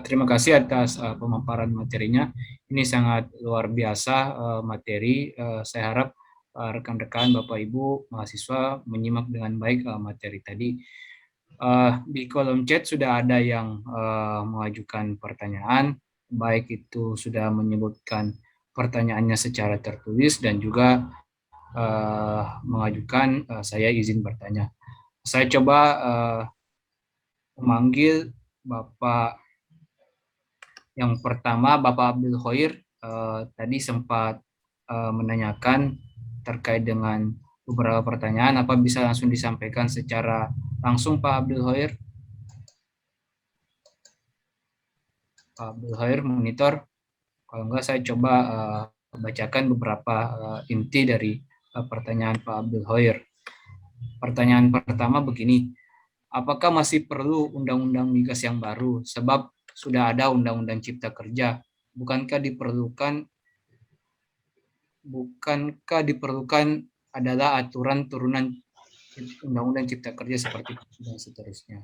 Terima kasih atas pemaparan materinya. Ini sangat luar biasa materi. Saya harap rekan-rekan, Bapak Ibu, mahasiswa menyimak dengan baik materi tadi. Di kolom chat sudah ada yang mengajukan pertanyaan, baik itu sudah menyebutkan pertanyaannya secara tertulis dan juga mengajukan saya izin bertanya. Saya coba memanggil Bapak yang pertama, Bapak Abdul Khoir tadi sempat menanyakan terkait dengan beberapa pertanyaan. Apa bisa langsung disampaikan secara langsung, Pak Abdul Khoir? Pak Abdul Khoir monitor. Kalau enggak, saya coba bacakan beberapa inti dari pertanyaan Pak Abdul Khoir. Pertanyaan pertama begini, apakah masih perlu Undang-Undang Migas yang baru? Sebab sudah ada Undang-Undang Cipta Kerja. Bukankah diperlukan bukankah diperlukan adalah aturan turunan Undang-Undang Cipta Kerja seperti itu dan seterusnya.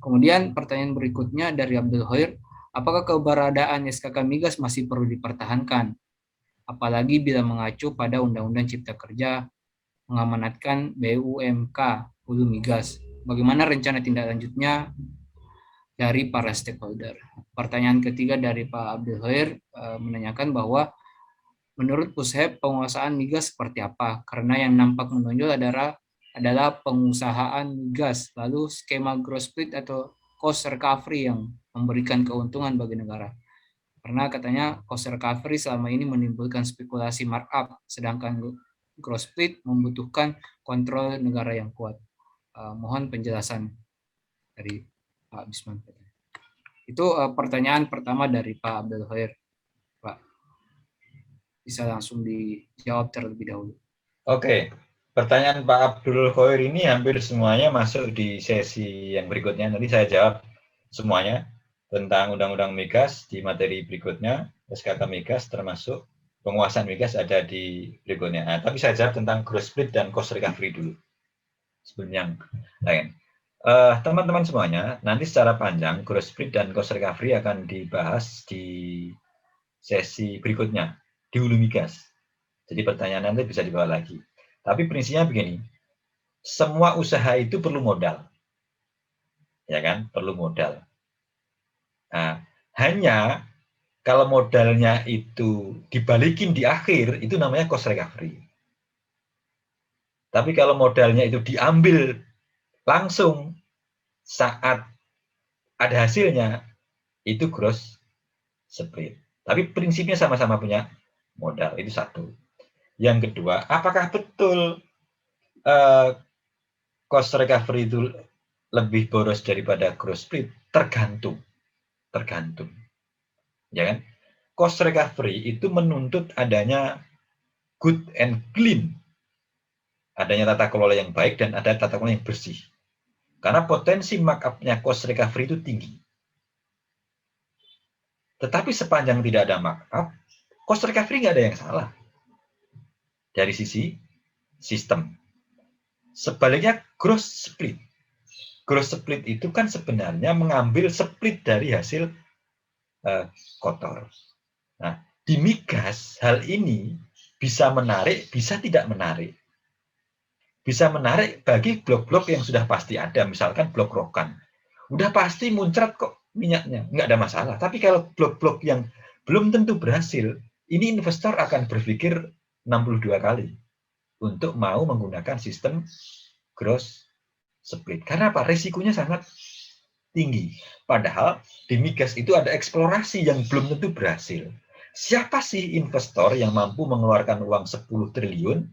Kemudian pertanyaan berikutnya dari Abdul Khair, apakah keberadaan SKK Migas masih perlu dipertahankan? Apalagi bila mengacu pada Undang-Undang Cipta Kerja mengamanatkan BUMK Hulu Migas. Bagaimana rencana tindak lanjutnya dari para stakeholder? Pertanyaan ketiga dari Pak Abdul Khair menanyakan bahwa menurut Pushep, penguasaan migas seperti apa? Karena yang nampak menonjol adalah pengusahaan migas, lalu skema gross split atau cost recovery yang memberikan keuntungan bagi negara. Karena katanya cost recovery selama ini menimbulkan spekulasi markup, sedangkan gross split membutuhkan kontrol negara yang kuat. Mohon penjelasan dari Pak Bisman. Itu pertanyaan pertama dari Pak Abdul Khair. Pak, bisa langsung dijawab terlebih dahulu. Oke, pertanyaan Pak Abdul Khoir ini hampir semuanya masuk di sesi yang berikutnya. Nanti saya jawab semuanya tentang Undang-Undang Migas di materi berikutnya, SKK Migas termasuk penguasaan migas ada di berikutnya. Nah, tapi saya jawab tentang gross split dan cost recovery dulu sebelum yang lain. Teman-teman semuanya, nanti secara panjang gross split dan cost recovery akan dibahas di sesi berikutnya di hulu migas. Jadi pertanyaan nanti bisa dibawa lagi. Tapi prinsipnya begini, semua usaha itu perlu modal. Ya kan? Perlu modal. Nah, hanya kalau modalnya itu dibalikin di akhir, itu namanya cost recovery. Tapi kalau modalnya itu diambil langsung saat ada hasilnya, itu gross split. Tapi prinsipnya sama-sama punya modal, itu satu. Yang kedua, apakah betul cost recovery itu lebih boros daripada gross split? Tergantung. Ya kan? Cost recovery itu menuntut adanya good and clean. Adanya tata kelola yang baik dan ada tata kelola yang bersih. Karena potensi markup-nya cost recovery itu tinggi. Tetapi sepanjang tidak ada markup, cost recovery nggak ada yang salah. Dari sisi sistem. Sebaliknya gross split. Gross split itu kan sebenarnya mengambil split dari hasil kotor. Nah, di migas hal ini bisa menarik, bisa tidak menarik. Bisa menarik bagi blok-blok yang sudah pasti ada, misalkan blok rokan. Udah pasti muncrat kok minyaknya, nggak ada masalah. Tapi kalau blok-blok yang belum tentu berhasil, ini investor akan berpikir 62 kali untuk mau menggunakan sistem gross split. Karena apa? Risikonya sangat tinggi. Padahal di migas itu ada eksplorasi yang belum tentu berhasil. Siapa sih investor yang mampu mengeluarkan uang 10 triliun,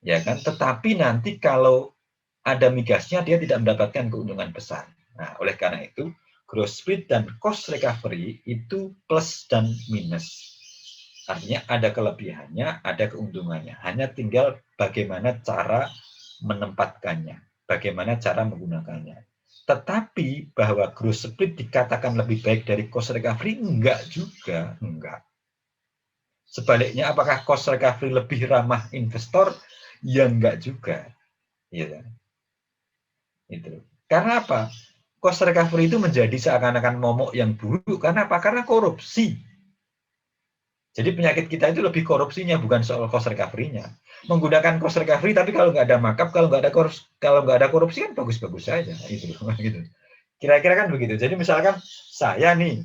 ya kan? Tetapi nanti kalau ada migasnya, dia tidak mendapatkan keuntungan besar. Nah, oleh karena itu, gross split dan cost recovery itu plus dan minus. Artinya ada kelebihannya, ada keuntungannya. Hanya tinggal bagaimana cara menempatkannya, bagaimana cara menggunakannya. Tetapi bahwa gross split dikatakan lebih baik dari cost recovery, enggak juga, enggak. Sebaliknya, apakah cost recovery lebih ramah investor? Ya enggak juga. Ya, itu. Karena apa? cost recovery itu menjadi seakan-akan momok yang buruk. Karena apa? Karena korupsi. Jadi penyakit kita itu lebih korupsinya, bukan soal cost recovery-nya. Menggunakan cost recovery, tapi kalau nggak ada markup, kalau nggak ada korupsi kan bagus-bagus saja. Gitu. Kira-kira kan begitu. Jadi misalkan saya nih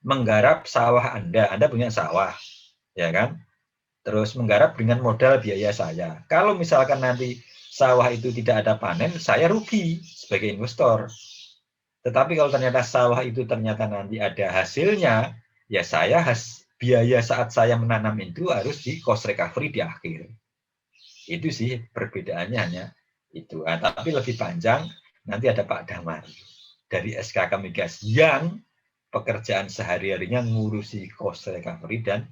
menggarap sawah Anda punya sawah, ya kan? Terus menggarap dengan modal biaya saya. Kalau misalkan nanti sawah itu tidak ada panen, saya rugi sebagai investor. Tetapi kalau ternyata sawah itu ternyata nanti ada hasilnya, ya biaya saat saya menanam itu harus di cost recovery di akhir. Itu sih perbedaannya hanya itu. Nah, tapi lebih panjang, nanti ada Pak Damar dari SKK Migas yang pekerjaan sehari-harinya ngurusi cost recovery dan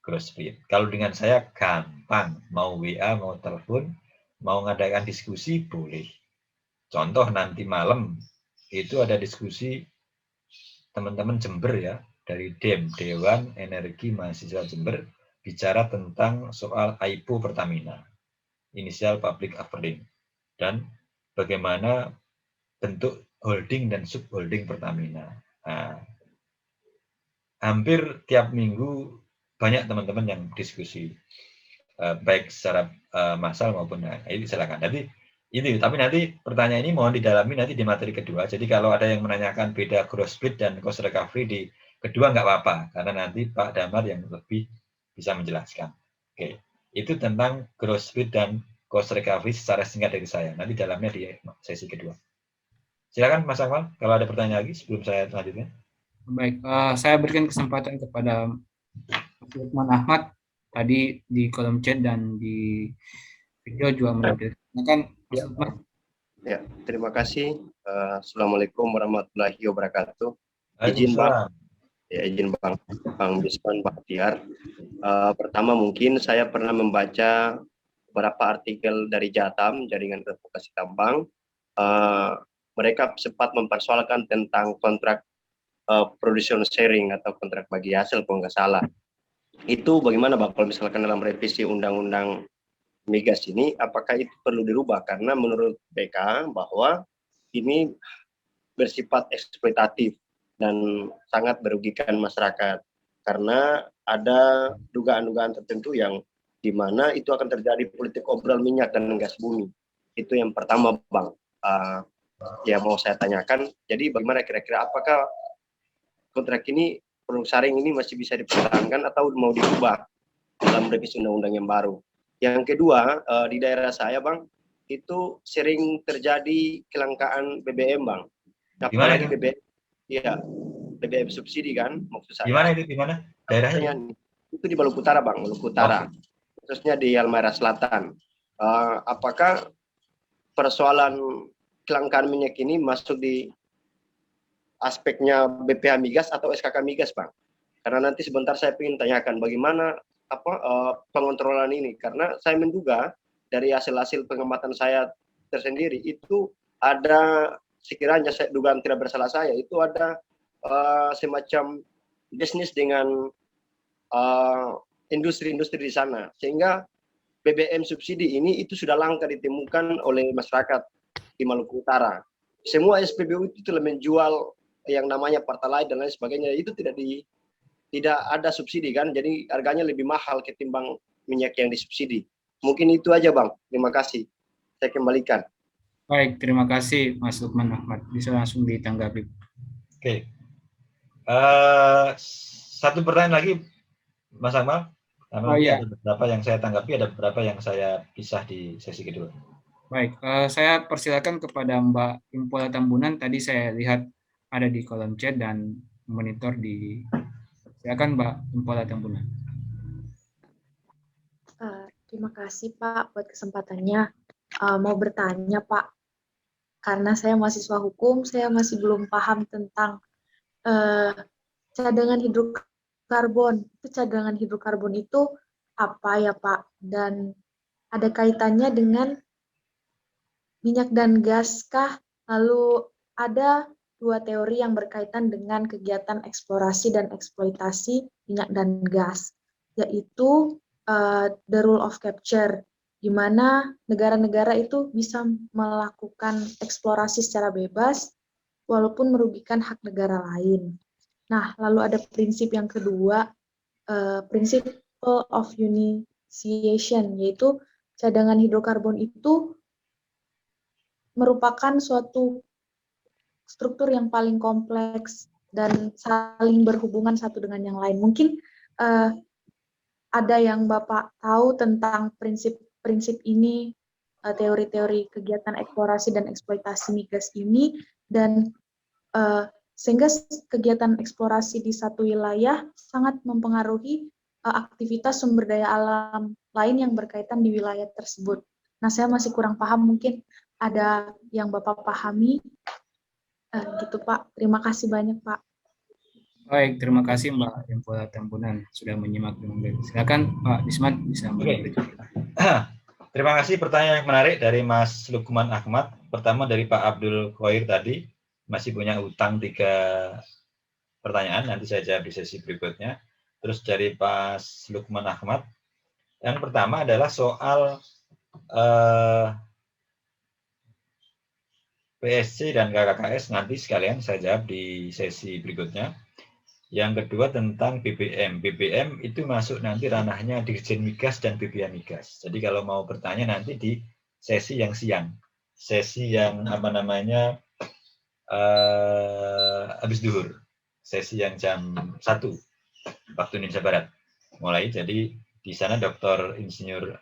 gross split. Kalau dengan saya gampang, mau WA, mau telepon, mau ngadakan diskusi, boleh. Contoh nanti malam itu ada diskusi teman-teman Jember ya, dari DEM, Dewan Energi Mahasiswa Jember, bicara tentang soal AIPO Pertamina, Initial Public Offering, dan bagaimana bentuk holding dan subholding Pertamina. Nah, hampir tiap minggu banyak teman-teman yang diskusi, baik secara massal maupun ini silakan. Tapi nanti pertanyaan ini mohon didalami nanti di materi kedua. Jadi kalau ada yang menanyakan beda gross split dan cost recovery di kedua nggak apa-apa, karena nanti Pak Damar yang lebih bisa menjelaskan. Oke, itu tentang gross split dan cost recovery secara singkat dari saya. Nanti dalamnya di sesi kedua. Silakan Mas Akmal, kalau ada pertanyaan lagi sebelum saya selanjutnya. Baik, saya berikan kesempatan kepada Mas Lukman Ahmad tadi di kolom chat dan di video juga menampilkan. Kan Mas Lukman? Ya, terima kasih. Assalamualaikum warahmatullahi wabarakatuh. Izin Waalaikumsalam. izin Bang Bisman, Pak Tiar. Pertama mungkin saya pernah membaca beberapa artikel dari Jatam, Jaringan Advokasi Tambang. Mereka sempat mempersoalkan tentang kontrak production sharing atau kontrak bagi hasil kalau nggak salah. Itu bagaimana Bang kalau misalkan dalam revisi Undang-Undang Migas ini, apakah itu perlu dirubah? Karena menurut BK bahwa ini bersifat eksploitatif dan sangat merugikan masyarakat. Karena ada dugaan-dugaan tertentu yang di mana itu akan terjadi politik obral minyak dan gas bumi. Itu yang pertama, Bang. Ya mau saya tanyakan, jadi bagaimana kira-kira apakah kontrak ini, produk saring ini masih bisa dipertahankan atau mau diubah dalam revisi undang-undang yang baru? Yang kedua, di daerah saya, Bang, itu sering terjadi kelangkaan BBM, Bang. Apalagi BBM, ya, BBM subsidi kan, maksud saya. Gimana itu? Gimana? Daerahnya? Itu di Maluku Utara, Bang, Maluku Utara. Khususnya di Halmahera Selatan. Apakah persoalan kelangkaan minyak ini masuk di aspeknya BPH Migas atau SKK Migas, Bang? Karena nanti sebentar saya ingin tanyakan bagaimana pengontrolan ini, karena saya menduga dari hasil-hasil pengamatan saya tersendiri itu ada, sekiranya saya dugaan tidak bersalah saya, itu ada semacam bisnis dengan industri-industri di sana, sehingga BBM subsidi ini itu sudah langka ditemukan oleh masyarakat di Maluku Utara. Semua SPBU itu telah menjual yang namanya Pertalite dan lain sebagainya, itu tidak ada subsidi kan, jadi harganya lebih mahal ketimbang minyak yang disubsidi. Mungkin itu aja Bang, terima kasih. Saya kembalikan. Baik, terima kasih Mas Lukman Ahmad. Bisa langsung ditanggapi. Oke. Satu pertanyaan lagi Mas Akmal. Ada beberapa yang saya tanggapi, ada beberapa yang saya pisah di sesi kedua. Baik, saya persilakan kepada Mbak Impola Tambunan. Tadi saya lihat ada di kolom chat dan monitor di. Silakan Mbak Impola Tambunan. Terima kasih Pak buat kesempatannya. Mau bertanya Pak, karena saya mahasiswa hukum, saya masih belum paham tentang cadangan hidrokarbon. Cadangan hidrokarbon itu apa ya Pak? Dan ada kaitannya dengan minyak dan gas kah? Lalu ada dua teori yang berkaitan dengan kegiatan eksplorasi dan eksploitasi minyak dan gas, yaitu the rule of capture, di mana negara-negara itu bisa melakukan eksplorasi secara bebas walaupun merugikan hak negara lain. Nah, lalu ada prinsip yang kedua, principle of unitization, yaitu cadangan hidrokarbon itu merupakan suatu struktur yang paling kompleks dan saling berhubungan satu dengan yang lain. Mungkin ada yang Bapak tahu tentang prinsip-prinsip ini, teori-teori kegiatan eksplorasi dan eksploitasi migas ini, dan sehingga kegiatan eksplorasi di satu wilayah sangat mempengaruhi aktivitas sumber daya alam lain yang berkaitan di wilayah tersebut. Nah, saya masih kurang paham, mungkin ada yang Bapak pahami. Gitu Pak, terima kasih banyak Pak. Baik, terima kasih Mbak Impola Tambunan sudah menyimak dengan baik. Silakan Pak Disman bisa memberi. Terima kasih, pertanyaan yang menarik dari Mas Lukman Ahmad. Pertama dari Pak Abdul Khair tadi, masih punya utang 3 pertanyaan, nanti saya jawab di sesi berikutnya. Terus dari Pak Lukman Ahmad, yang pertama adalah soal PSC dan KKKS, nanti sekalian saya jawab di sesi berikutnya. Yang kedua tentang BBM. BBM itu masuk nanti ranahnya Dirjen Migas dan BBM Migas. Jadi kalau mau bertanya nanti di sesi yang siang. Sesi yang habis duhur. Sesi yang jam 1 waktu Indonesia Barat. Mulai, jadi di sana Dr. Insinyur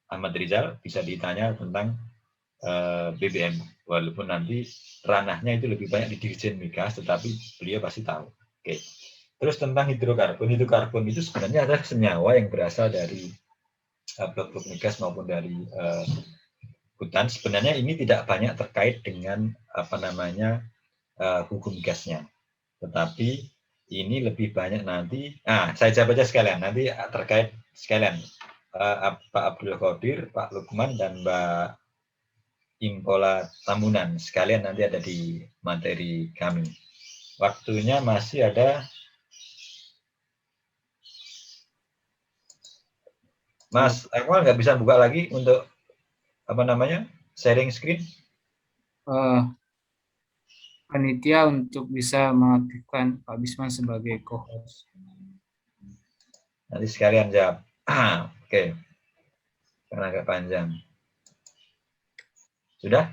Ahmad Rizal bisa ditanya tentang BBM. Walaupun nanti ranahnya itu lebih banyak di Dirjen Migas, tetapi beliau pasti tahu. Oke. Terus tentang hidrokarbon. Hidrokarbon itu sebenarnya adalah senyawa yang berasal dari blok-blok migas maupun dari hutan. Sebenarnya ini tidak banyak terkait dengan hukum gasnya. Tetapi ini lebih banyak nanti. Saya jawab aja sekalian. Nanti terkait sekalian Pak Abdul Qadir, Pak Lukman, dan Mbak Impola Tambunan. Sekalian nanti ada di materi kami. Waktunya masih ada. Mas Akmal nggak bisa buka lagi untuk sharing screen? Panitia untuk bisa mengaktifkan Pak Bisman sebagai co-host. Nanti sekalian jawab. Oke. Karena agak panjang. Sudah?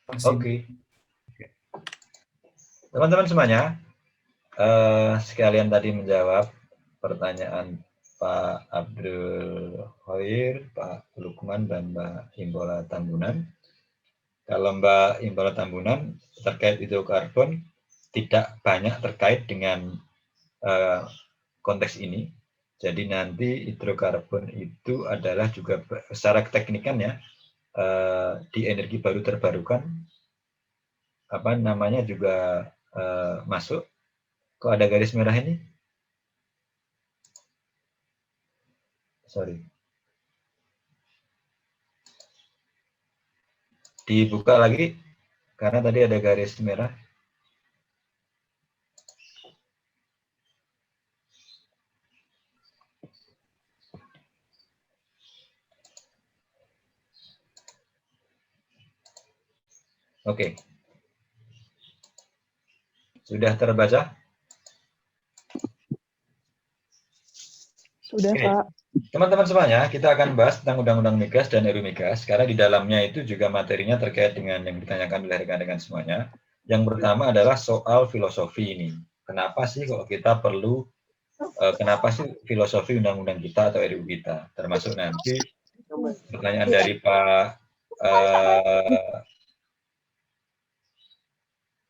Oke. Teman-teman semuanya, sekalian tadi menjawab pertanyaan Pak Abdul Khair, Pak Lukman, dan Mbak Impola Tambunan. Kalau Mbak Impola Tambunan terkait hidrokarbon tidak banyak terkait dengan konteks ini. Jadi nanti hidrokarbon itu adalah juga secara teknikannya di energi baru terbarukan juga masuk. Kok ada garis merah ini? Sorry. Dibuka lagi karena tadi ada garis merah. Oke. Sudah terbaca? Sudah, Oke. Pak. Teman-teman semuanya, kita akan bahas tentang Undang-Undang Migas dan RUU Migas, karena di dalamnya itu juga materinya terkait dengan yang ditanyakan oleh rekan-rekan semuanya. Yang pertama adalah soal filosofi ini. Kenapa sih kok kita perlu, kenapa sih filosofi Undang-Undang kita atau RUU kita? Termasuk nanti pertanyaan dari Pak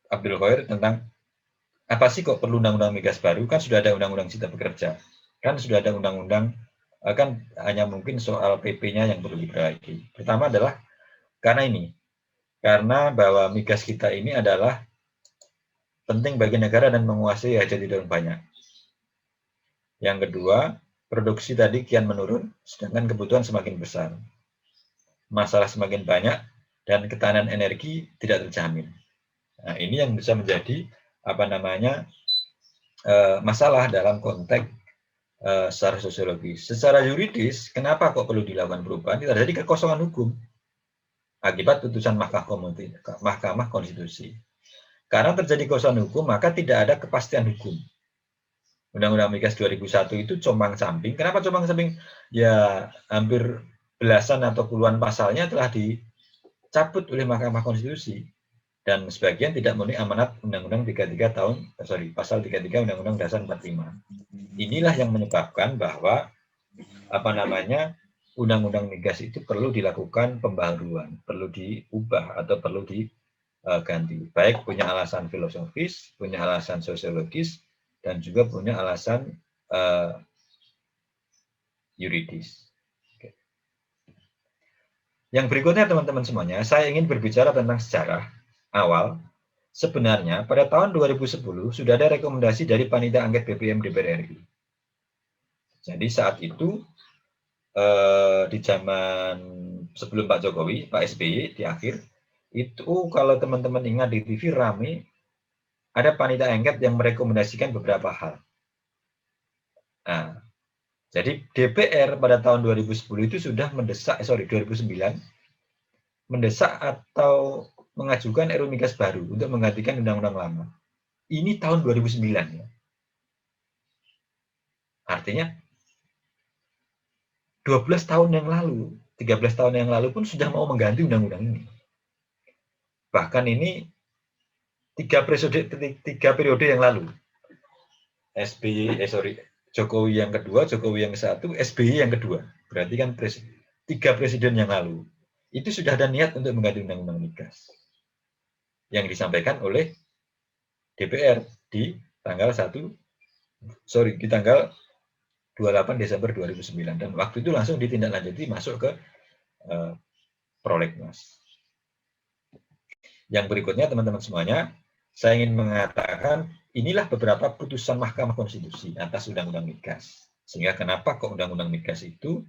Abdul Khair tentang apa sih kok perlu Undang-Undang Migas baru? Kan sudah ada Undang-Undang Cipta Pekerja. Kan sudah ada Undang-Undang, kan hanya mungkin soal PP-nya yang perlu diperbaiki. Pertama adalah karena bahwa migas kita ini adalah penting bagi negara dan menguasai hajat hidup banyak. Yang kedua, produksi tadi kian menurun, sedangkan kebutuhan semakin besar. Masalah semakin banyak, dan ketahanan energi tidak terjamin. Nah, ini yang bisa menjadi masalah dalam konteks secara sosiologis. Secara yuridis, kenapa kok perlu dilakukan perubahan? Terjadi kekosongan hukum akibat putusan Mahkamah Konstitusi. Karena terjadi kekosongan hukum, maka tidak ada kepastian hukum. Undang-Undang Migas 2001 itu compang-camping. Kenapa compang-camping? Ya, hampir belasan atau puluhan pasalnya telah dicabut oleh Mahkamah Konstitusi. Dan sebagian tidak memenuhi amanat Undang-Undang 33 pasal 33 Undang-Undang Dasar 45. Inilah yang menyebabkan bahwa Undang-Undang Migas itu perlu dilakukan pembaharuan, perlu diubah atau perlu diganti. Baik punya alasan filosofis, punya alasan sosiologis, dan juga punya alasan yuridis. Oke. Yang berikutnya teman-teman semuanya, saya ingin berbicara tentang sejarah awal. Sebenarnya pada tahun 2010 sudah ada rekomendasi dari Panitia Angket BBM DPR RI. Jadi saat itu di zaman sebelum Pak Jokowi, Pak SBY di akhir, itu kalau teman-teman ingat di TV rame, ada panitia angket yang merekomendasikan beberapa hal. Nah, jadi DPR pada tahun 2010 itu sudah 2009, mendesak atau mengajukan RUU Migas baru untuk menggantikan undang-undang lama. Ini tahun 2009 ya. Artinya 12 tahun yang lalu, 13 tahun yang lalu pun sudah mau mengganti undang-undang ini. Bahkan ini 3 periode yang lalu. Jokowi yang kedua, Jokowi yang satu, SBY yang kedua. Berarti kan 3 presiden yang lalu. Itu sudah ada niat untuk mengganti undang-undang migas. Yang disampaikan oleh DPR di tanggal 28 Desember 2009. Dan waktu itu langsung ditindaklanjuti masuk ke prolegnas. Yang berikutnya teman-teman semuanya, saya ingin mengatakan inilah beberapa putusan Mahkamah Konstitusi atas Undang-Undang Migas. Sehingga kenapa kok Undang-Undang Migas itu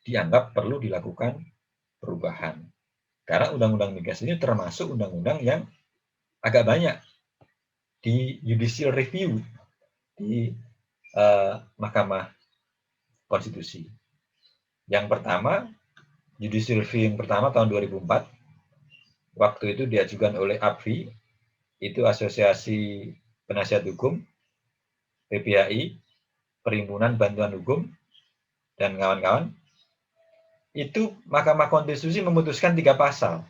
dianggap perlu dilakukan perubahan. Karena Undang-Undang Migas ini termasuk undang-undang yang agak banyak di judicial review di Mahkamah Konstitusi. Yang pertama, judicial review yang pertama tahun 2004, waktu itu diajukan oleh APFI, itu Asosiasi Penasihat Hukum, PPHI, Perhimpunan Bantuan Hukum, dan kawan-kawan. Itu Mahkamah Konstitusi memutuskan 3 pasal.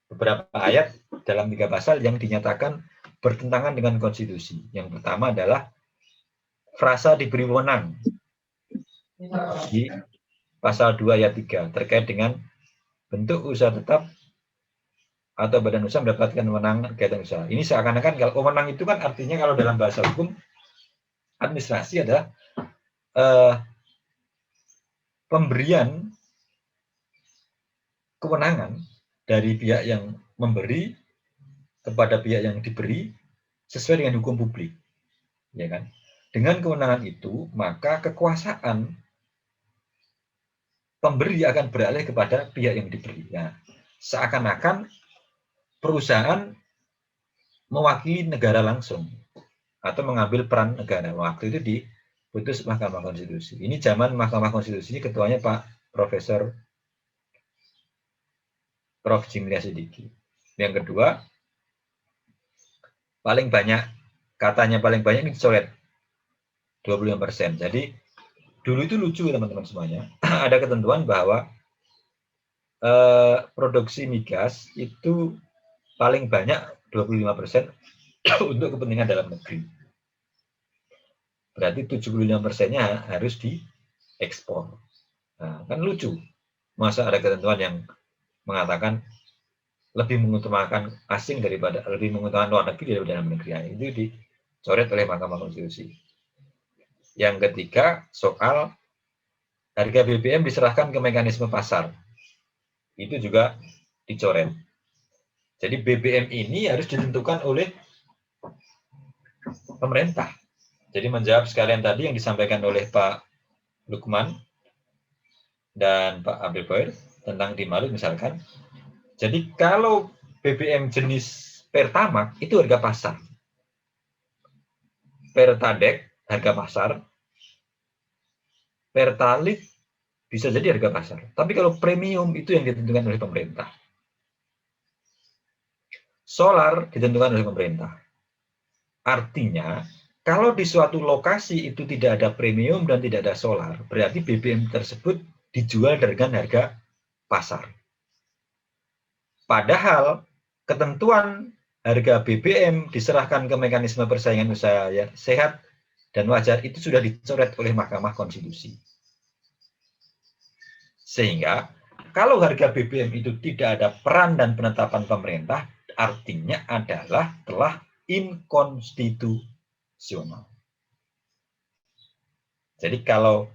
Beberapa ayat dalam 3 pasal yang dinyatakan bertentangan dengan konstitusi. Yang pertama adalah frasa diberi wewenang di pasal 2 ayat 3 terkait dengan bentuk usaha tetap atau badan usaha mendapatkan wewenang kegiatan usaha. Ini seakan-akan kalau wewenang itu kan artinya kalau dalam bahasa hukum administrasi adalah pemberian kewenangan dari pihak yang memberi kepada pihak yang diberi sesuai dengan hukum publik, ya kan? Dengan kewenangan itu, maka kekuasaan pemberi akan beralih kepada pihak yang diberi. Nah, seakan-akan perusahaan mewakili negara langsung atau mengambil peran negara. Waktu itu diputus Mahkamah Konstitusi. Ini zaman Mahkamah Konstitusi, ketuanya Pak Profesor Prof. Jimlia Sidiki. Yang kedua, katanya paling banyak ini dicoret 25%. Jadi dulu itu lucu teman-teman semuanya. Ada ketentuan bahwa produksi migas itu paling banyak 25% untuk kepentingan dalam negeri. Berarti 75%-nya harus diekspor. Nah, kan lucu. Masa ada ketentuan yang mengatakan lebih mengutamakan lebih mengutamakan luar negeri daripada dalam negeri. Nah, itu dicoret oleh Mahkamah Konstitusi. Yang ketiga, soal harga BBM diserahkan ke mekanisme pasar. Itu juga dicoret. Jadi BBM ini harus ditentukan oleh pemerintah. Jadi menjawab sekalian tadi yang disampaikan oleh Pak Lukman dan Pak Abdul Qadir tentang Dimalut misalkan. Jadi kalau BBM jenis Pertamax itu harga pasar. Pertadek harga pasar. Pertalite bisa jadi harga pasar. Tapi kalau premium itu yang ditentukan oleh pemerintah. Solar ditentukan oleh pemerintah. Artinya, kalau di suatu lokasi itu tidak ada premium dan tidak ada solar, berarti BBM tersebut dijual dengan harga pasar. Padahal ketentuan harga BBM diserahkan ke mekanisme persaingan usaha yang sehat dan wajar itu sudah dicoret oleh Mahkamah Konstitusi. Sehingga kalau harga BBM itu tidak ada peran dan penetapan pemerintah, artinya adalah telah inkonstitusional. Jadi kalau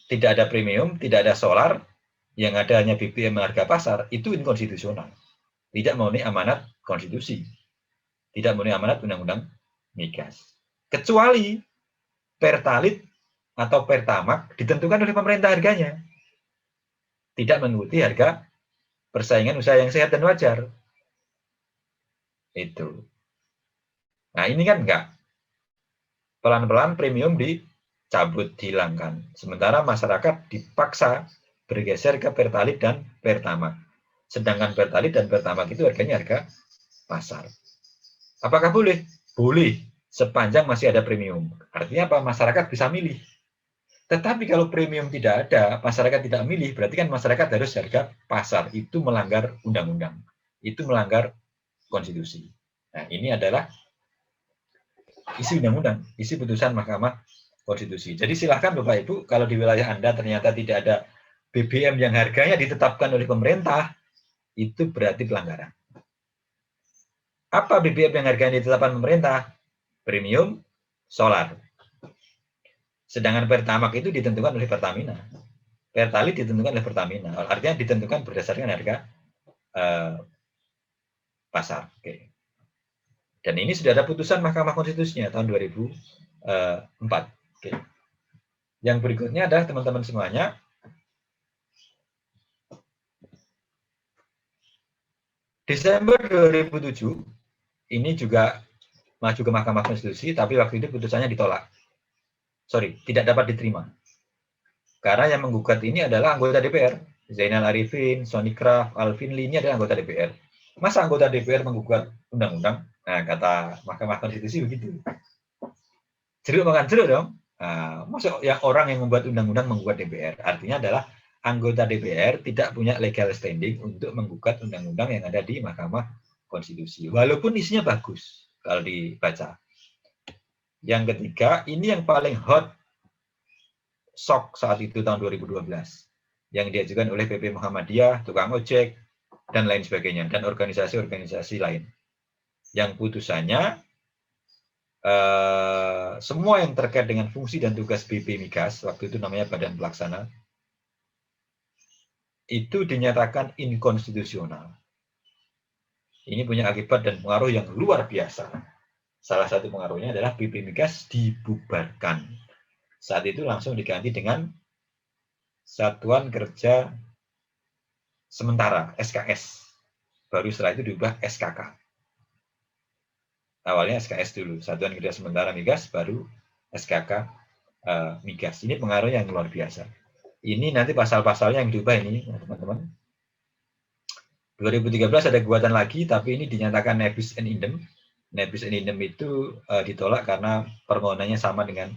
tidak ada premium, tidak ada solar, yang ada hanya BBM harga pasar, itu inkonstitusional. Tidak memenuhi amanat konstitusi. Tidak memenuhi amanat undang-undang migas. Kecuali Pertalite atau Pertamax ditentukan oleh pemerintah harganya. Tidak mengikuti harga persaingan usaha yang sehat dan wajar. Itu. Nah, ini kan enggak. Pelan-pelan premium dicabut, dihilangkan. Sementara masyarakat dipaksa bergeser ke Pertalite dan Pertamax. Sedangkan Pertalite dan Pertamax itu harganya harga pasar. Apakah boleh? Boleh, sepanjang masih ada premium. Artinya apa? Masyarakat bisa milih. Tetapi kalau premium tidak ada, masyarakat tidak milih, berarti kan masyarakat harus harga pasar. Itu melanggar undang-undang. Itu melanggar konstitusi. Nah, ini adalah isi undang-undang, isi putusan Mahkamah Konstitusi. Jadi silahkan Bapak Ibu, kalau di wilayah Anda ternyata tidak ada BBM yang harganya ditetapkan oleh pemerintah, itu berarti pelanggaran. Apa BBM yang harganya ditetapkan pemerintah? Premium, solar. Sedangkan Pertamax itu ditentukan oleh Pertamina. Pertalite ditentukan oleh Pertamina. Artinya ditentukan berdasarkan harga pasar. Oke. Dan ini sudah ada putusan Mahkamah Konstitusinya tahun 2004. Oke. Yang berikutnya adalah teman-teman semuanya. Desember 2007, ini juga maju ke Mahkamah Konstitusi, tapi waktu itu putusannya ditolak. Sorry, tidak dapat diterima. Karena yang menggugat ini adalah anggota DPR. Zainal Arifin, Sonny Kraft, Alvin Lee ini adalah anggota DPR. Masa anggota DPR menggugat undang-undang? Nah, kata Mahkamah Konstitusi begitu. Jeruk makan jeruk dong. Nah, maksud yang orang yang membuat undang-undang menggugat DPR. Artinya adalah anggota DPR tidak punya legal standing untuk menggugat undang-undang yang ada di Mahkamah Konstitusi. Walaupun isinya bagus kalau dibaca. Yang ketiga, ini yang paling hot shock saat itu tahun 2012. Yang diajukan oleh PP Muhammadiyah, tukang ojek, dan lain sebagainya. Dan organisasi-organisasi lain. Yang putusannya, semua yang terkait dengan fungsi dan tugas BP Migas, waktu itu namanya Badan Pelaksana, itu dinyatakan inkonstitusional. Ini punya akibat dan pengaruh yang luar biasa. Salah satu pengaruhnya adalah BP Migas dibubarkan. Saat itu langsung diganti dengan Satuan Kerja Sementara, SKS. Baru setelah itu diubah SKK. Awalnya SKS dulu, Satuan Kerja Sementara Migas, baru SKK Migas. Ini pengaruh yang luar biasa. Ini nanti pasal-pasalnya yang diubah ini, teman-teman. 2013 ada gugatan lagi, tapi ini dinyatakan nebis and idem. Nebis and idem itu ditolak karena permohonannya sama dengan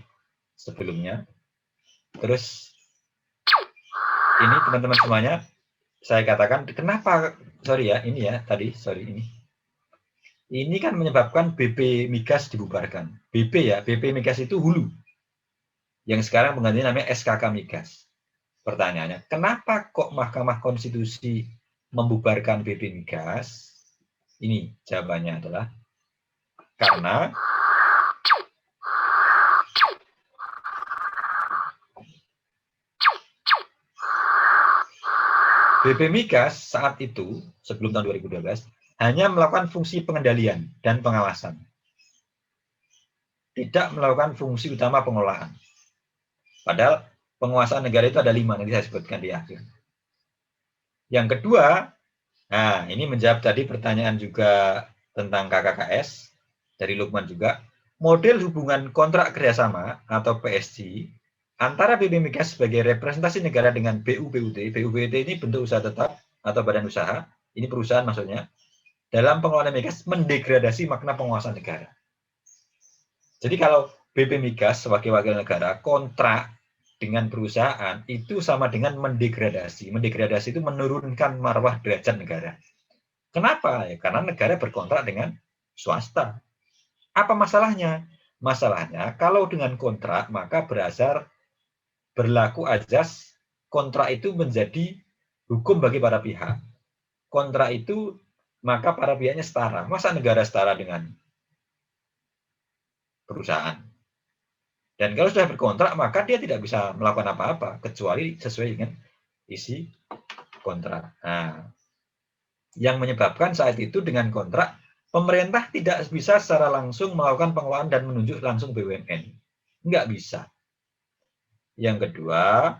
sebelumnya. Terus ini teman-teman semuanya, saya katakan kenapa, ini kan menyebabkan BP Migas dibubarkan. BP Migas itu hulu. Yang sekarang penggantinya namanya SKK Migas. Pertanyaannya, kenapa kok Mahkamah Konstitusi membubarkan BP Migas? Ini jawabannya adalah karena BP Migas saat itu, sebelum tahun 2012, hanya melakukan fungsi pengendalian dan pengawasan. Tidak melakukan fungsi utama pengelolaan. Padahal penguasaan negara itu ada 5, nanti saya sebutkan di akhir. Yang kedua, nah ini menjawab tadi pertanyaan juga tentang KKKS, dari Lukman juga. Model hubungan kontrak kerjasama atau PSG antara BP Migas sebagai representasi negara dengan BUPUT. BUPUT ini bentuk usaha tetap atau badan usaha, ini perusahaan maksudnya, dalam pengelolaan migas mendegradasi makna penguasaan negara. Jadi kalau BP Migas sebagai wakil negara kontrak dengan perusahaan itu sama dengan mendegradasi. Mendegradasi itu menurunkan marwah derajat negara. Kenapa? Ya, karena negara berkontrak dengan swasta. Apa masalahnya? Masalahnya kalau dengan kontrak maka berlaku azas kontrak itu menjadi hukum bagi para pihak. Kontrak itu maka para pihaknya setara. Masa negara setara dengan perusahaan? Dan kalau sudah berkontrak maka dia tidak bisa melakukan apa-apa kecuali sesuai dengan isi kontrak. Nah, yang menyebabkan saat itu dengan kontrak pemerintah tidak bisa secara langsung melakukan pengelolaan dan menunjuk langsung BUMN. Enggak bisa. Yang kedua,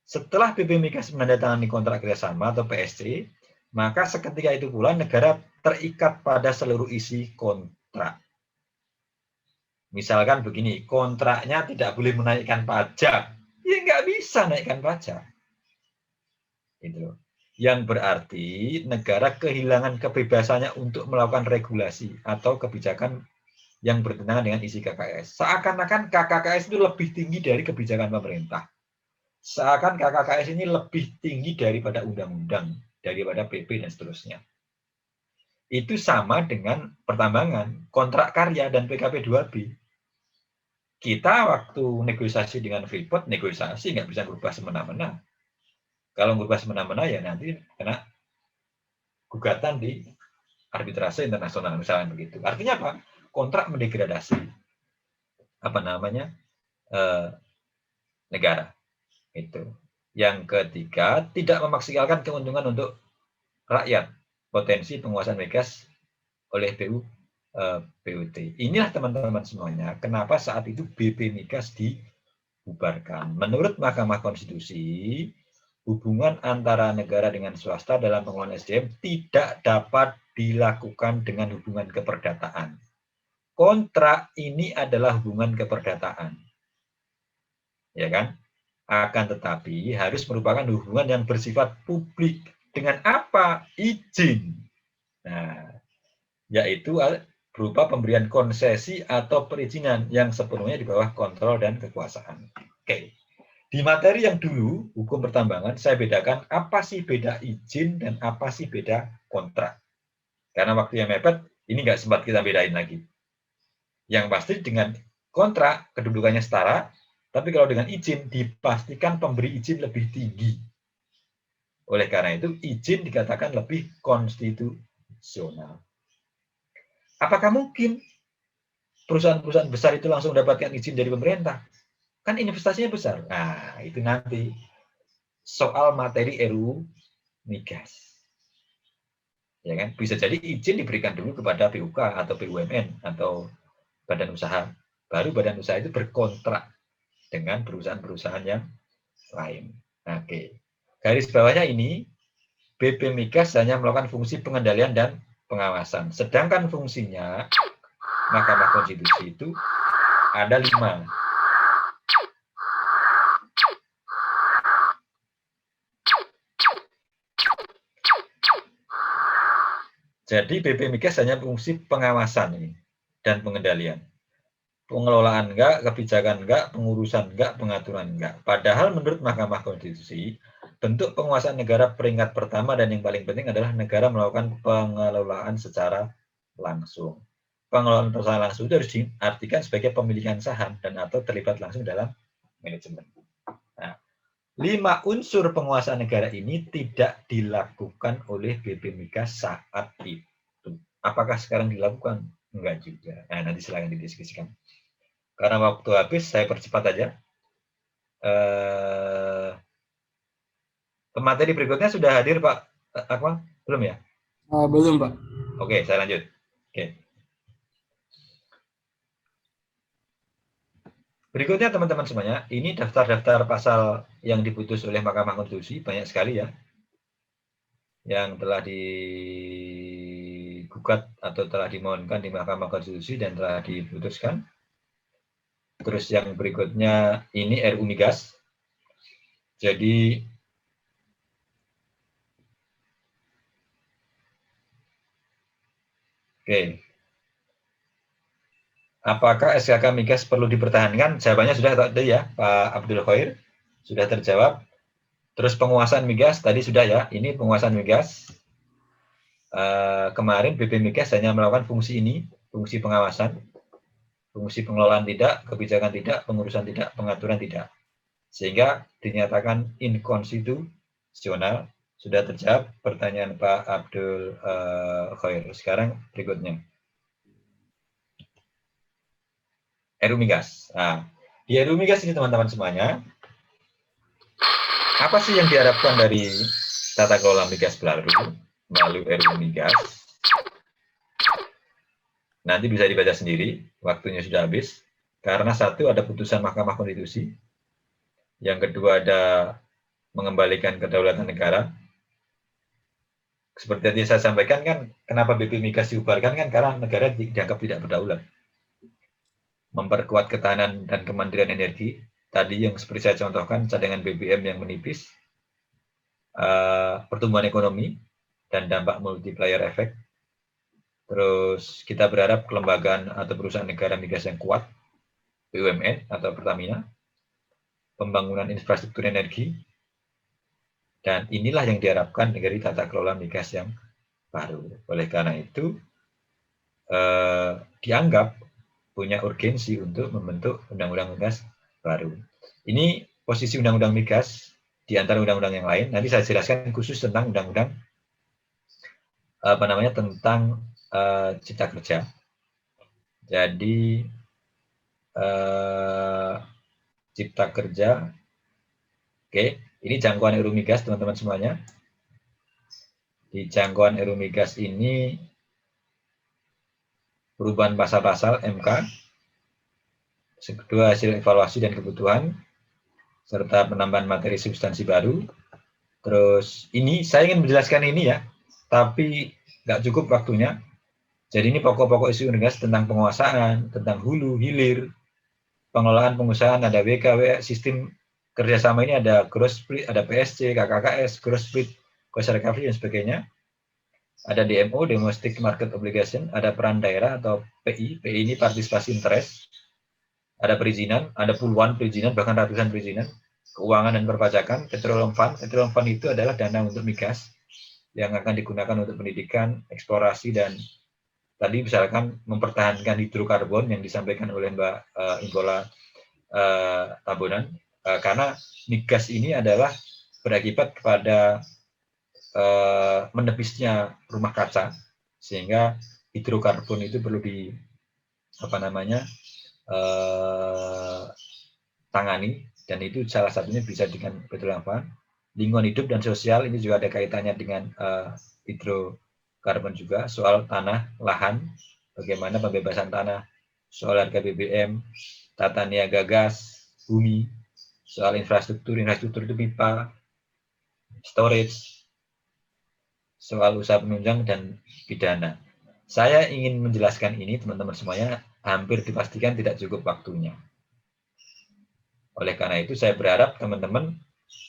setelah BP Migas menandatangani kontrak kerjasama atau PSC, maka seketika itu pula negara terikat pada seluruh isi kontrak. Misalkan begini, kontraknya tidak boleh menaikkan pajak, ya nggak bisa naikkan pajak. Itu. Yang berarti negara kehilangan kebebasannya untuk melakukan regulasi atau kebijakan yang bertentangan dengan isi KKS. Seakan-akan KKS itu lebih tinggi dari kebijakan pemerintah. Seakan KKS ini lebih tinggi daripada undang-undang, daripada PP dan seterusnya. Itu sama dengan pertambangan, kontrak karya dan PKP 2B. Kita waktu negosiasi dengan Freeport, negosiasi nggak bisa berubah semena-mena. Kalau berubah semena-mena ya nanti kena gugatan di arbitrase internasional misalnya begitu. Artinya apa? Kontrak mendegradasi negara. Itu. Yang ketiga, tidak memaksimalkan keuntungan untuk rakyat. Potensi penguasaan migas oleh BUT. Inilah teman-teman semuanya, kenapa saat itu BP Migas dibubarkan. Menurut Mahkamah Konstitusi, hubungan antara negara dengan swasta dalam pengelolaan SDM tidak dapat dilakukan dengan hubungan keperdataan. Kontrak ini adalah hubungan keperdataan. Ya kan? Akan tetapi harus merupakan hubungan yang bersifat publik. Dengan apa? Izin. Nah, yaitu berupa pemberian konsesi atau perizinan yang sepenuhnya di bawah kontrol dan kekuasaan. Oke. Di materi yang dulu, hukum pertambangan, saya bedakan apa sih beda izin dan apa sih beda kontrak. Karena waktu yang mepet, ini nggak sempat kita bedain lagi. Yang pasti dengan kontrak, kedudukannya setara, tapi kalau dengan izin, dipastikan pemberi izin lebih tinggi. Oleh karena itu, izin dikatakan lebih konstitusional. Apakah mungkin perusahaan-perusahaan besar itu langsung mendapatkan izin dari pemerintah? Kan investasinya besar. Nah, itu nanti soal materi RUU Migas. Ya kan? Bisa jadi izin diberikan dulu kepada BUK atau BUMN atau badan usaha. Baru badan usaha itu berkontrak dengan perusahaan-perusahaan yang lain. Oke. Garis bawahnya ini, BP Migas hanya melakukan fungsi pengendalian dan pengawasan. Sedangkan fungsinya Mahkamah Konstitusi itu ada 5. Jadi BP Migas hanya fungsi pengawasan ini dan pengendalian. Pengelolaan enggak, kebijakan enggak, pengurusan enggak, pengaturan enggak. Padahal menurut Mahkamah Konstitusi, bentuk penguasaan negara peringkat pertama dan yang paling penting adalah negara melakukan pengelolaan secara langsung. Pengelolaan secara langsung itu harus diartikan sebagai pemilikan saham dan atau terlibat langsung dalam manajemen. Nah, 5 unsur penguasaan negara ini tidak dilakukan oleh BP Migas saat itu. Apakah sekarang dilakukan? Enggak juga. Nah, nanti silakan didiskusikan. Karena waktu habis, saya percepat aja. Pemateri berikutnya sudah hadir, Pak Akmal? Belum ya? Belum, Pak. Oke, saya lanjut. Oke. Berikutnya teman-teman semuanya, ini daftar-daftar pasal yang diputus oleh Mahkamah Konstitusi, banyak sekali ya, yang telah digugat atau telah dimohonkan di Mahkamah Konstitusi dan telah diputuskan. Terus yang berikutnya ini RU Migas. Jadi oke. Apakah SKK Migas perlu dipertahankan? Jawabannya sudah tadi ya, Pak Abdul Khair. Sudah terjawab. Terus penguasaan migas tadi sudah ya. Ini penguasaan migas. Kemarin BP Migas hanya melakukan fungsi ini, fungsi pengawasan, fungsi pengelolaan tidak, kebijakan tidak, pengurusan tidak, pengaturan tidak. Sehingga dinyatakan inkonstitusional. Sudah terjawab pertanyaan Pak Abdul Khair. Sekarang berikutnya. RU Migas. Nah, di RU Migas ini teman-teman semuanya, apa sih yang diharapkan dari tata kelola migas baru melalui RU Migas? Nanti bisa dibaca sendiri, waktunya sudah habis. Karena satu, ada putusan Mahkamah Konstitusi. Yang kedua, ada mengembalikan kedaulatan negara. Seperti tadi saya sampaikan kan, kenapa BP Migas diubarkan kan karena negara dianggap tidak berdaulat. Memperkuat ketahanan dan kemandirian energi. Tadi yang seperti saya contohkan, cadangan BBM yang menipis, pertumbuhan ekonomi, dan dampak multiplier efek. Terus kita berharap kelembagaan atau perusahaan negara migas yang kuat, BUMN atau Pertamina, pembangunan infrastruktur energi, dan inilah yang diharapkan dari tata kelola migas yang baru. Oleh karena itu, dianggap punya urgensi untuk membentuk undang-undang migas baru. Ini posisi undang-undang migas di antara undang-undang yang lain. Nanti saya jelaskan khusus tentang undang-undang tentang Cipta Kerja. Jadi Cipta Kerja, oke, ini jangkauan RU Migas teman-teman semuanya. Di jangkauan RU Migas ini perubahan pasal-pasal MK, kedua hasil evaluasi dan kebutuhan, serta penambahan materi substansi baru. Terus ini saya ingin menjelaskan ini ya, tapi nggak cukup waktunya. Jadi ini pokok-pokok isu migas tentang penguasaan, tentang hulu, hilir, pengelolaan pengusahaan, ada WKW, sistem kerjasama ini ada gross split, ada PSC, KKKS, gross split, cost recovery, dan sebagainya. Ada DMO, Domestic Market Obligation, ada peran daerah atau PI, PI ini partisipasi interest, ada perizinan, ada puluhan perizinan, bahkan ratusan perizinan, keuangan dan perpajakan, petroleum fund. Petroleum fund itu adalah dana untuk migas yang akan digunakan untuk pendidikan, eksplorasi, dan tadi misalkan mempertahankan hidrokarbon yang disampaikan oleh Mbak Impola Tabunan, karena migas ini adalah berakibat kepada menepisnya rumah kaca, sehingga hidrokarbon itu perlu tangani, dan itu salah satunya bisa dengan petroleum fund. Lingkungan hidup dan sosial ini juga ada kaitannya dengan hidrokarbon juga, soal tanah, lahan, bagaimana pembebasan tanah, soal harga BBM, tata niaga gas, bumi, soal infrastruktur itu pipa, storage, soal usaha penunjang dan pidana. Saya ingin menjelaskan ini teman-teman semuanya, hampir dipastikan tidak cukup waktunya. Oleh karena itu saya berharap teman-teman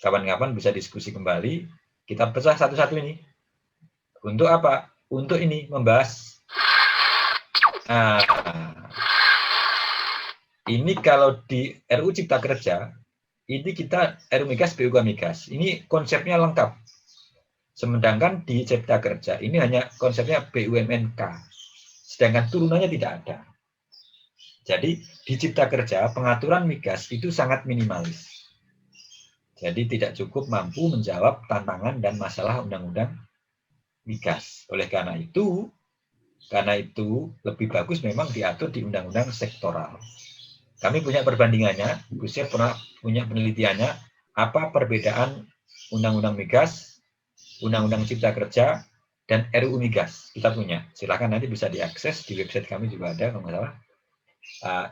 kapan-kapan bisa diskusi kembali, kita pecah satu-satu ini. Untuk apa? Untuk ini membahas. Nah, ini kalau di RU Cipta Kerja, ini kita RU Migas, PUK Migas. Ini konsepnya lengkap. Sedangkan di Cipta Kerja ini hanya konsepnya BUMNK, sedangkan turunannya tidak ada. Jadi di Cipta Kerja pengaturan migas itu sangat minimalis. Jadi tidak cukup mampu menjawab tantangan dan masalah undang-undang migas. Oleh karena itu lebih bagus memang diatur di undang-undang sektoral. Kami punya perbandingannya, Bu Syed pernah punya penelitiannya, apa perbedaan undang-undang migas, Undang-Undang Cipta Kerja, dan RUU Migas. Kita punya. Silakan nanti bisa diakses di website kami juga ada, kalau nggak salah.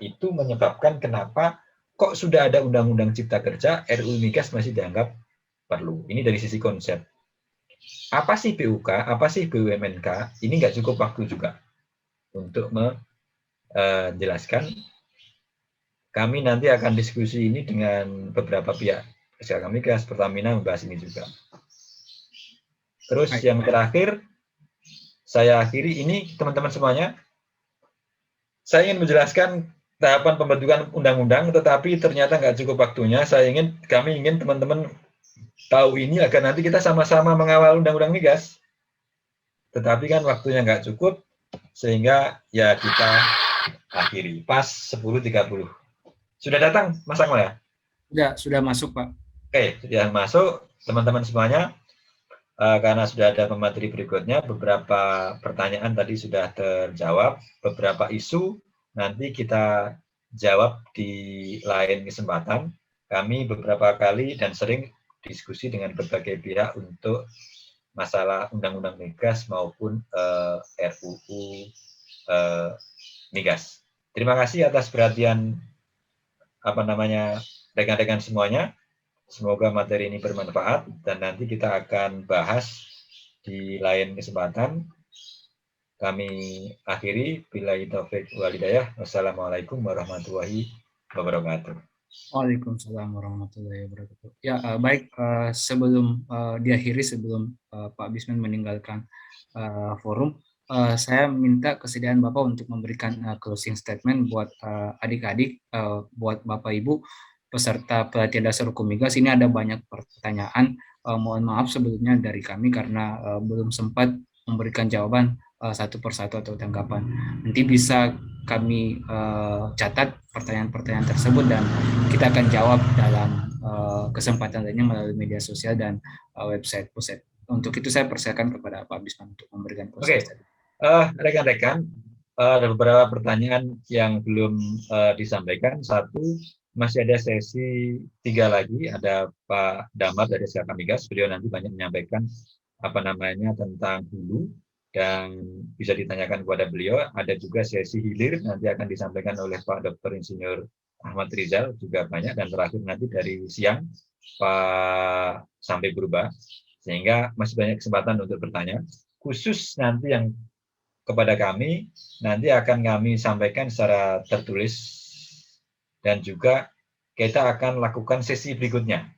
Itu menyebabkan kenapa kok sudah ada Undang-Undang Cipta Kerja, RUU Migas masih dianggap perlu. Ini dari sisi konsep. Apa sih PUK, apa sih BUMNK? Ini nggak cukup waktu juga untuk menjelaskan. kami nanti akan diskusi ini dengan beberapa pihak. SKK Migas, Pertamina membahas ini juga. Terus Baik. yang terakhir, saya akhiri ini teman-teman semuanya. Saya ingin menjelaskan tahapan pembentukan undang-undang, tetapi ternyata nggak cukup waktunya. Kami ingin teman-teman tahu ini agar nanti kita sama-sama mengawal undang-undang migas. Tetapi kan waktunya nggak cukup, sehingga ya kita akhiri. Pas 10.30. Sudah datang, Mas Akmal ya? Sudah masuk, Pak. Oke, sudah masuk. Teman-teman semuanya, karena sudah ada pemateri berikutnya, beberapa pertanyaan tadi sudah terjawab, beberapa isu nanti kita jawab di lain kesempatan. Kami beberapa kali dan sering diskusi dengan berbagai pihak untuk masalah undang-undang migas maupun RUU migas. Terima kasih atas perhatian rekan-rekan semuanya. Semoga materi ini bermanfaat dan nanti kita akan bahas di lain kesempatan. Kami akhiri. Billahi taufik wal hidayah. Wassalamualaikum warahmatullahi wabarakatuh. Waalaikumsalam warahmatullahi wabarakatuh. Ya, baik, sebelum diakhiri, sebelum Pak Bisman meninggalkan forum, saya minta kesediaan Bapak untuk memberikan closing statement buat adik-adik, buat Bapak Ibu peserta pelatihan dasar hukum migas. Ini ada banyak pertanyaan. Mohon maaf sebelumnya dari kami karena belum sempat memberikan jawaban satu persatu atau tanggapan. Nanti bisa kami catat pertanyaan-pertanyaan tersebut dan kita akan jawab dalam kesempatan lainnya melalui media sosial dan website pusat. Untuk itu saya persilakan kepada Pak Bisman untuk memberikan Oke, rekan-rekan, ada beberapa pertanyaan yang belum disampaikan. Satu, masih ada sesi 3 lagi. Ada Pak Damar dari SKK Migas. Beliau nanti banyak menyampaikan tentang hulu dan bisa ditanyakan kepada beliau. Ada juga sesi hilir nanti akan disampaikan oleh Pak Dr. Insinyur Ahmad Rizal, juga banyak, dan terakhir nanti dari siang Pak Sampai Berubah, sehingga masih banyak kesempatan untuk bertanya. Khusus nanti yang kepada kami, nanti akan kami sampaikan secara tertulis dan juga kita akan lakukan sesi berikutnya.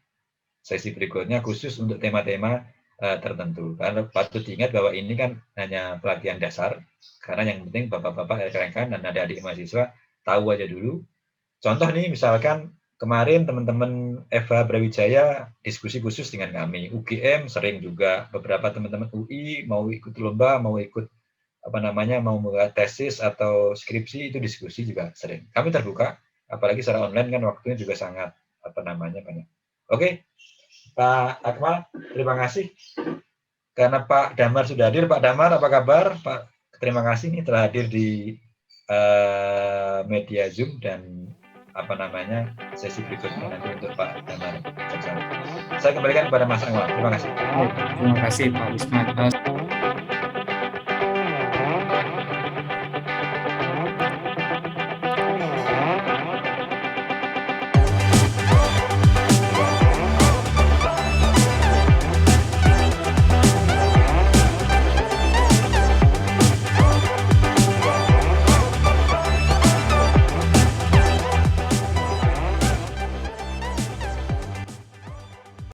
Sesi berikutnya khusus untuk tema-tema tertentu. Karena patut diingat bahwa ini kan hanya pelatihan dasar, karena yang penting bapak-bapak, rekan-rekan, dan adik-adik mahasiswa tahu aja dulu. Contoh nih, misalkan kemarin teman-teman Eva Brawijaya diskusi khusus dengan kami. UGM sering juga, beberapa teman-teman UI mau ikut lomba, mau ikut mau membuat tesis atau skripsi, itu diskusi juga sering. Kami terbuka, apalagi secara online kan waktunya juga sangat banyak. Oke. Pak Akmal, terima kasih. Karena Pak Damar sudah hadir. Pak Damar, apa kabar? Pak, terima kasih nih telah hadir di media Zoom dan sesi berikutnya nanti untuk Pak Damar. Saya kembalikan kepada Mas Akmal. Terima kasih. Terima kasih Pak Bisman.